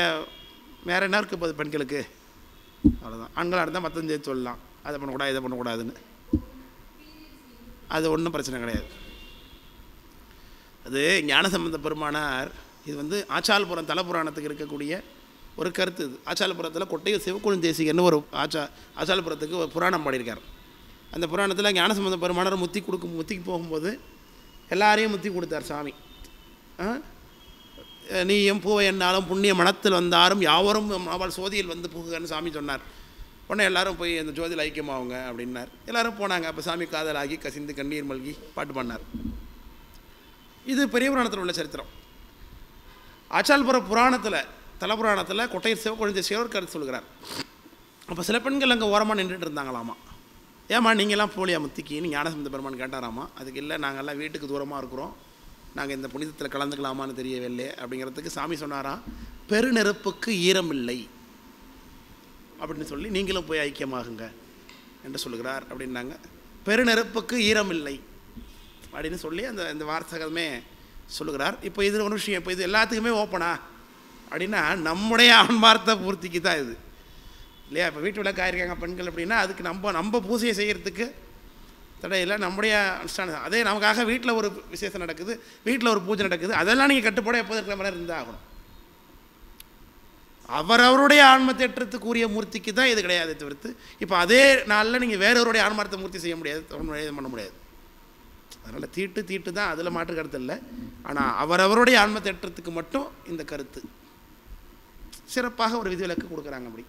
வேறு என்ன இருக்குது? இப்போ பெண்களுக்கு அவ்வளோதான். ஆண்களாக இருந்தால் மற்ற சேர்த்து சொல்லலாம், அதை பண்ணக்கூடாது இதை பண்ணக்கூடாதுன்னு. அது ஒன்றும் பிரச்சனை கிடையாது. அது ஞானசம்பந்த பெருமானார் இது வந்து ஆச்சால்புரம் தலபுராணத்துக்கு இருக்கக்கூடிய ஒரு கருத்து. இது ஆச்சால்புரத்தில் கொட்டையூர் சிவக்குழு தேசிகன்னு ஒரு ஆச்சால்புரத்துக்கு ஒரு புராணம் பாடியிருக்கார். அந்த புராணத்தில் ஞானசம்பந்த பெருமானார் முத்திக்கு போகும்போது எல்லாரையும் முத்தி கொடுத்தார் சாமி. நீயும் பூவை என்னாலும் புண்ணிய மனத்தில் வந்தாரும் யாவரும் அவள் சோதியில் வந்து புகுகன்னு சாமி சொன்னார். உடனே எல்லோரும் போய் அந்த ஜோதியில் ஐக்கியமாகுங்க அப்படின்னார். எல்லோரும் போனாங்க. அப்போ சாமி காதலாகி கசிந்து கண்ணீர் மல்கி பாட்டு பண்ணார். இது பெரிய புராணத்தில் உள்ள சரித்திரம். ஆச்சால்புர புராணத்தில் தலபுராணத்தில் கொட்டையூர் சிவக்குழந்தை சிவர் கருத்து சொல்கிறார். அப்போ சில பெண்கள் அங்கே ஓரமாக நின்றுட்டு இருந்தாங்களாமா. ஏம்மா நீங்கள்லாம் போலியா முத்திக்கின்னு ஞானசம்பந்த பெருமான் கேட்டாராமா. அதுக்கு இல்லை, நாங்கள்லாம் வீட்டுக்கு தூரமாக இருக்கிறோம், நாங்கள் இந்த புனிதத்தில் கலந்துக்கலாமான்னு தெரியவில்லை அப்படிங்கிறதுக்கு சாமி சொன்னாராம், பெருநெருப்புக்கு ஈரம் இல்லை அப்படின்னு சொல்லி நீங்களும் போய் ஐக்கியமாகுங்க என்று சொல்லுகிறார் அப்படின்னாங்க. பெருநெருப்புக்கு ஈரம் இல்லை அப்படின்னு சொல்லி அந்த வார்த்தகமே சொல்லுகிறார். இப்போ இது ஒரு விஷயம். இப்போ இது எல்லாத்துக்குமே ஓப்பனா அப்படின்னா நம்முடைய ஆன்மார்த்த பூர்த்திக்கு தான் இது இல்லையா? இப்போ வீட்டு விளக்கு ஆயிருக்காங்க பெண்கள் அப்படின்னா அதுக்கு நம்ம பூஜையை செய்கிறதுக்கு தடையில்லை, நம்முடைய அனுஷ்டானம். அதே நமக்காக வீட்டில் ஒரு விசேஷம் நடக்குது, வீட்டில் ஒரு பூஜை நடக்குது, அதெல்லாம் நீங்கள் கட்டுப்பாடு எப்போது இருக்கிற மாதிரி இருந்தால் ஆகணும். அவரவருடைய ஆன்ம தேற்றத்துக்குரிய மூர்த்திக்கு தான் இது கிடையாது தவிர்த்து இப்போ அதே நாளில் நீங்கள் வேறவருடைய ஆன்மார்த்த மூர்த்தி செய்ய முடியாது, பண்ண முடியாது. அதனால் தீட்டு தான், அதில் மாற்று கருத்து இல்லை. ஆனால் அவரவருடைய ஆன்ம தேற்றத்துக்கு மட்டும் இந்த கருத்து சிறப்பாக ஒரு விதிவிலக்கு கொடுக்குறாங்க. அப்படி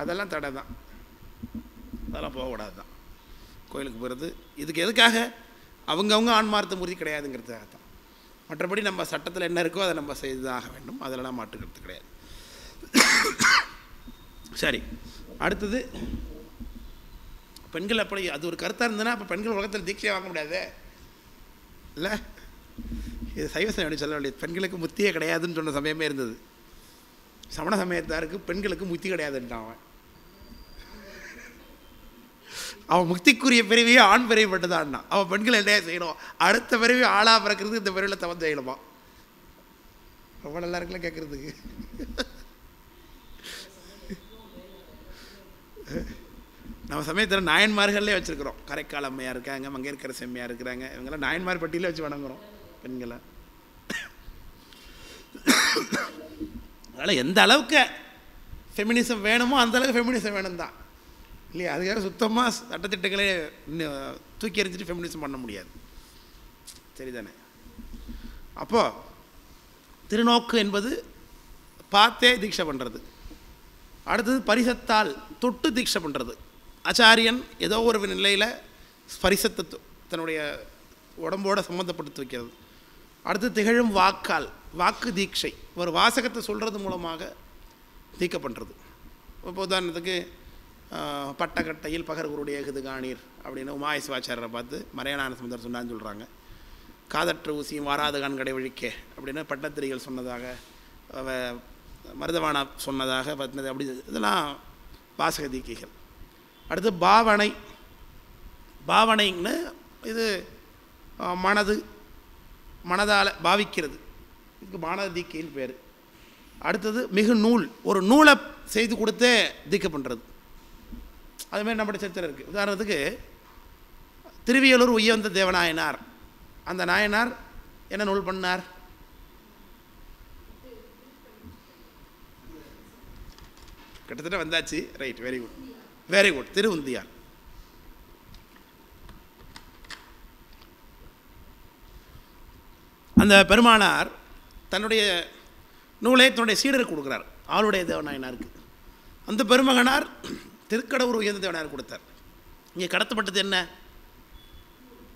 அதெல்லாம் தடை தான், அதெல்லாம் போகக்கூடாது தான். கோயிலுக்கு போகிறது இதுக்கு எதுக்காக? அவங்கவுங்க ஆன்மார்த்த முறைதி கிடையாதுங்கிறதுக்காக தான். மற்றபடி நம்ம சட்டத்தில் என்ன இருக்கோ அதை நம்ம செய்து தான் ஆக வேண்டும். அதெல்லாம் மாற்று கருத்து கிடையாது. சரி, அடுத்தது பெண்கள். அப்படி அது ஒரு கருத்தாக இருந்ததுன்னா அப்போ பெண்கள் உலகத்தில் தீட்சையை வாங்க முடியாது இல்லை? இது சைவ சமயம் எப்படி சொல்ல வேண்டியது? பெண்களுக்கு முத்தியே கிடையாதுன்னு சொன்ன சமயமே இருந்தது. சமண சமயத்தாருக்கு பெண்களுக்கு முத்தி கிடையாதுன்ட்டான். அவன் முக்திக்குரிய பிறவியே ஆண் பிறவி மட்டும்தான். அவன் பெண்கள் என்ன செய்யணும்? அடுத்த பிறவி ஆளாக பிறக்கிறது இந்த பிறவியில் தவம் செய்யணுமா? ரொம்ப நல்லா இருக்குல்ல கேட்குறதுக்கு. நம்ம சமயத்தில் நாயன்மார்களே வச்சுருக்கிறோம். காரைக்கால் அம்மையாக இருக்காங்க, மங்கையர்க்கரசி அம்மையாக இருக்கிறாங்க. இவங்கெல்லாம் நாயன்மார் பட்டியலே வச்சு வணங்குறோம் பெண்களை. அதனால் எந்த அளவுக்கு ஃபெமினிசம் வேணுமோ அந்த அளவுக்கு ஃபெமினிசம் வேணும் தான் இல்லையா? அதுக்காக சுத்தமாக சட்டத்திட்டங்களே தூக்கி எறிஞ்சிட்டு ஃபெமினிசம் பண்ண முடியாது. சரிதானே? அப்போது திருநோக்கு என்பது பார்த்தே தீட்சை பண்ணுறது. அடுத்தது பரிசத்தால் தொட்டு தீட்சை பண்ணுறது. ஆச்சாரியன் ஏதோ ஒரு நிலையில் ஸ்பரிசத்தை தன்னுடைய உடம்போடு சம்மந்தப்படுத்தி வைக்கிறது. அடுத்து திகழும் வாக்கால், வாக்கு தீட்சை, ஒரு வாசகத்தை சொல்கிறது மூலமாக தீக்க பண்ணுறது. இப்போ உதாரணத்துக்கு பட்டக்கட்டையில் பகர்குருடைய ஏகுது காணீர் அப்படின்னு உமாயசிவாச்சாரரை பார்த்து மறையனான சமுதர் சொன்னான்னு சொல்கிறாங்க. காதற்ற ஊசியும் வாராத கண்கடை ஒழிக்க அப்படின்னு பட்டத்திரிகள் சொன்னதாக, மருதவானா சொன்னதாக பார்த்தது. அப்படி இதெல்லாம் வாசக தீக்கைகள். அடுத்து பாவனை. பாவனைன்னு இது மனதால் பாவிக்கிறது, இதுக்கு மானத தீக்கைன்னு பேர். அடுத்தது மிகு நூல், ஒரு நூலை செய்து கொடுத்தே தீக்க பண்ணுறது. அதுமாதிரி நம்மளுடைய சரித்திரம் இருக்குது. உதாரணத்துக்கு திருவியலூர் உய்யவந்த தேவநாயனார், அந்த நாயனார் என்ன நூல் பண்ணார்? கிட்டத்தட்ட வந்தாச்சு. Right, very good, very good. Thiruvundiyar. அந்த பெருமானார் தன்னுடைய நூலை தன்னுடைய சீடருக்கு கொடுக்குறார், ஆளுடைய தேவநாயனாருக்கு. அந்த பெருமகனார் திருக்கடவுர் உயர்ந்த தேவனார் கொடுத்தார். இங்கே கடத்தப்பட்டது என்ன?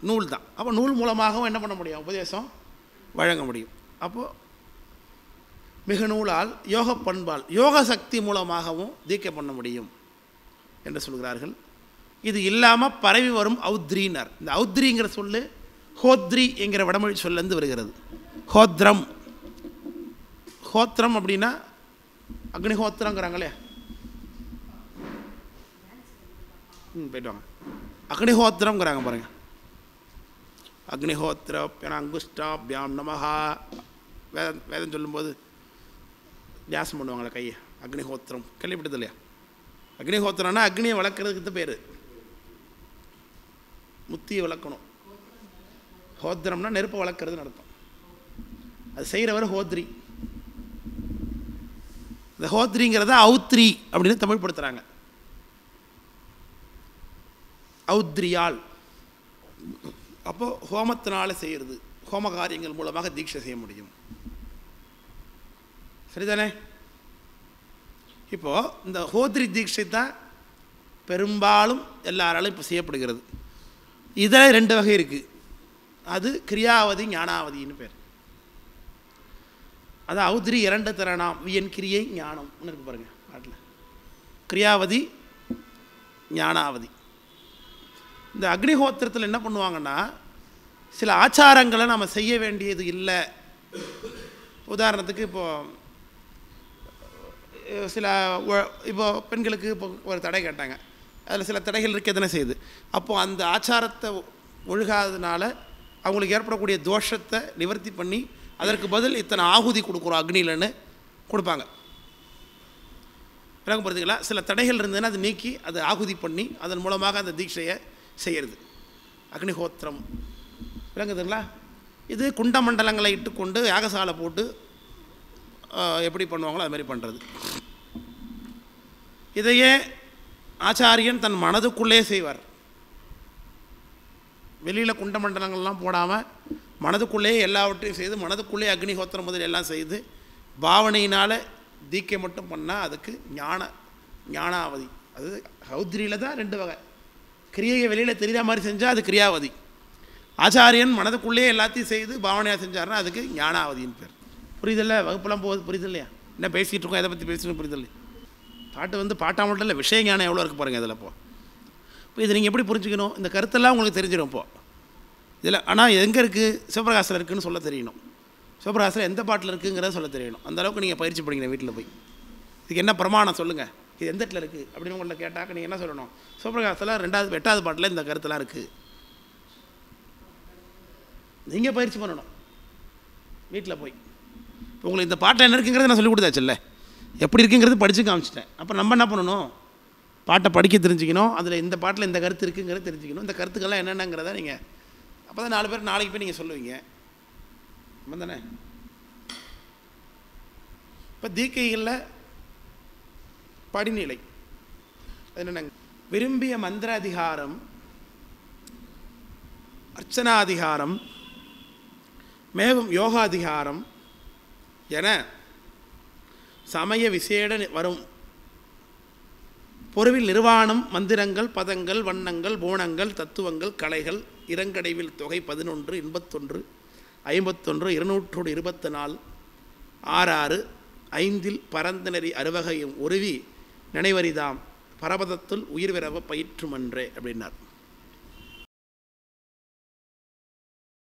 நூல் தான். அப்போ நூல் மூலமாகவும் என்ன பண்ண முடியும்? உபதேசம் வழங்க முடியும். அப்போது மிக நூலால் யோக பண்பால் யோக சக்தி மூலமாகவும் தீக்கை பண்ண முடியும் என்று சொல்கிறார்கள். இது இல்லாமல் பரவி வரும் ஔத்ரீனர். இந்த ஔத்ரிங்கிற சொல்லு ஹோத்ரி என்கிற வடமொழி சொல்லேருந்து வருகிறது. ஹோத்ரம், ஹோத்திரம் அப்படின்னா அக்னிஹோத்திரங்கிறாங்களே. போய்ட்டு வாங்க. அக்னிஹோத்திரங்கிறாங்க பாருங்க. அக்னிஹோத்திரம் அங்குஷ்டாபியாம் நமஹா. வேதம் சொல்லும்போது தியாசம் பண்ணுவாங்களே கையை. அக்னிஹோத்திரம் கேள்விப்பட்டது இல்லையா? அக்னிஹோத்திரம்னா அக்னியை வளர்க்குறதுக்கு பேர். முத்தியை வளர்க்கணும். ஹோத்திரம்னா நெருப்பை வளர்க்குறதுன்னு அர்த்தம். அது செய்கிறவர் ஹோத்ரி. இந்த ஹோத்ரிங்கிறத ஔத்ரி அப்படின்னு தமிழ் படுத்துகிறாங்க. ஔத்ரியால். அப்போது ஹோமத்தினால் செய்கிறது, ஹோம காரியங்கள் மூலமாக தீட்சை செய்ய முடியும். சரிதானே? இப்போது இந்த ஹோத்ரி தீட்சை தான் பெரும்பாலும் எல்லாராலும் இப்போ செய்யப்படுகிறது. இதில் 2 வகை இருக்குது. அது கிரியாவதி ஞானாவதின்னு பேர். அது ஔத்ரி 2 திறனாம் வியன் கிரியை ஞானம் இருக்கு பாருங்கள் பாட்டில். கிரியாவதி ஞானாவதி. இந்த அக்னிஹோத்திரத்தில் என்ன பண்ணுவாங்கன்னா, சில ஆச்சாரங்களை நம்ம செய்ய வேண்டியது இல்லை. உதாரணத்துக்கு இப்போது சில பெண்களுக்கு இப்போ ஒரு தடை கேட்டாங்க, அதில் சில தடைகள் இருக்க எதனை செய்யுது. அப்போது அந்த ஆச்சாரத்தை ஒழுகாததுனால அவங்களுக்கு ஏற்படக்கூடிய தோஷத்தை நிவர்த்தி பண்ணி அதற்கு பதில் இத்தனை ஆகுதி கொடுக்குறோம் அக்னியிலன்னு கொடுப்பாங்க. விளக்கம் புரிஞ்சுங்களா? சில தடைகள் இருந்ததுன்னா அது நீக்கி அதை ஆகுதி பண்ணி அதன் மூலமாக அந்த தீட்சையை செய்கிறது அக்னிஹோத்திரம். விளங்குதுங்களா? இது குண்ட மண்டலங்களை இட்டுக்கொண்டு யாகசாலை போட்டு எப்படி பண்ணுவாங்களோ அது மாதிரி பண்ணுறது. இதையே ஆச்சாரியன் தன் மனதுக்குள்ளே செய்வார். வெளியில் குண்டமண்டலங்கள்லாம் போடாமல் மனதுக்குள்ளேயே எல்லாவற்றையும் செய்து மனதுக்குள்ளே அக்னிஹோத்திரம் முதல் எல்லாம் செய்து பாவனையினால் தீக்கை மட்டும் பண்ணால் அதுக்கு ஞானாவதி. அது ஹௌத்ரியில் தான் 2 வகை. கிரியையை வெளியில் தெரியாத மாதிரி செஞ்சால் அது கிரியாவதி. ஆச்சாரியன் மனதுக்குள்ளேயே எல்லாத்தையும் செய்து பாவனையாக செஞ்சார்னா அதுக்கு ஞானாவதின்னு பேர். புரியுதில்ல? வகுப்பெல்லாம் போகுது, புரியுது இல்லையா? என்ன பேசிகிட்டு இருக்கோம், எதை பற்றி பேசிட்டு புரியுது இல்லையா? பாட்டு பாட்டா மட்டும் இல்லை, விஷய ஞானம் எவ்வளோ இருக்குது பாருங்கள் இதில். இப்போ இது நீங்கள் எப்படி புரிஞ்சுக்கணும்? இந்த கருத்தெல்லாம் உங்களுக்கு தெரிஞ்சிடும் இப்போது இதில். ஆனால் எங்கே இருக்குது? சிவபிரகாசில் இருக்குதுன்னு சொல்ல தெரியணும். சிவபிரகாசில் எந்த பாட்டில் இருக்குங்கிறத சொல்ல தெரியணும். அந்தளவுக்கு நீங்கள் பயிற்சி படிக்கணும் வீட்டில் போய். இதுக்கு என்ன பிரமாணம் சொல்லுங்கள், இது எந்த இடத்துல இருக்குது அப்படின்னு உங்களை கேட்டாக்க நீங்கள் என்ன சொல்லணும்? சிவபிரகாசில் 8வது பாட்டில் இந்த கருத்தெல்லாம் இருக்குது. நீங்கள் பயிற்சி பண்ணணும் வீட்டில் போய். இப்போ உங்களுக்கு இந்த பாட்டில் என்ன இருக்குங்கிறத நான் சொல்லிக் கொடுத்தாச்சுல்ல, எப்படி இருக்குங்கிறது படித்து காமிச்சிட்டேன். அப்போ நம்ம என்ன பண்ணணும்? பாட்டை படிக்க தெரிஞ்சுக்கணும். அதில் இந்த பாட்டில் இந்த கருத்து இருக்குங்கிறத தெரிஞ்சுக்கணும். இந்த கருத்துக்கெல்லாம் என்னென்னங்கிறத நீங்கள் அப்போ தான் 4 பேர் நாளைக்கு போய் நீங்கள் சொல்லுவீங்க. நம்ம தானே? இப்போ தீக்கைகளில் படிநிலை அது என்னென்ன? விரும்பிய மந்திர அதிகாரம், அர்ச்சனாதிகாரம், மேலும் யோகாதிகாரம் என சமய விசேட வரும் பொருவில் நிர்வாணம், மந்திரங்கள், பதங்கள், வண்ணங்கள், போனங்கள், தத்துவங்கள், கலைகள், இரங்கடைவில் தொகை 11, 81, 51, 224, 66, 5 பரந்தனரி அறுவகையும் ஒருவி நினைவரிதாம் பரபதத்துள் உயிர் விரவ பயிற்றுமன்றே அப்படின்னார்.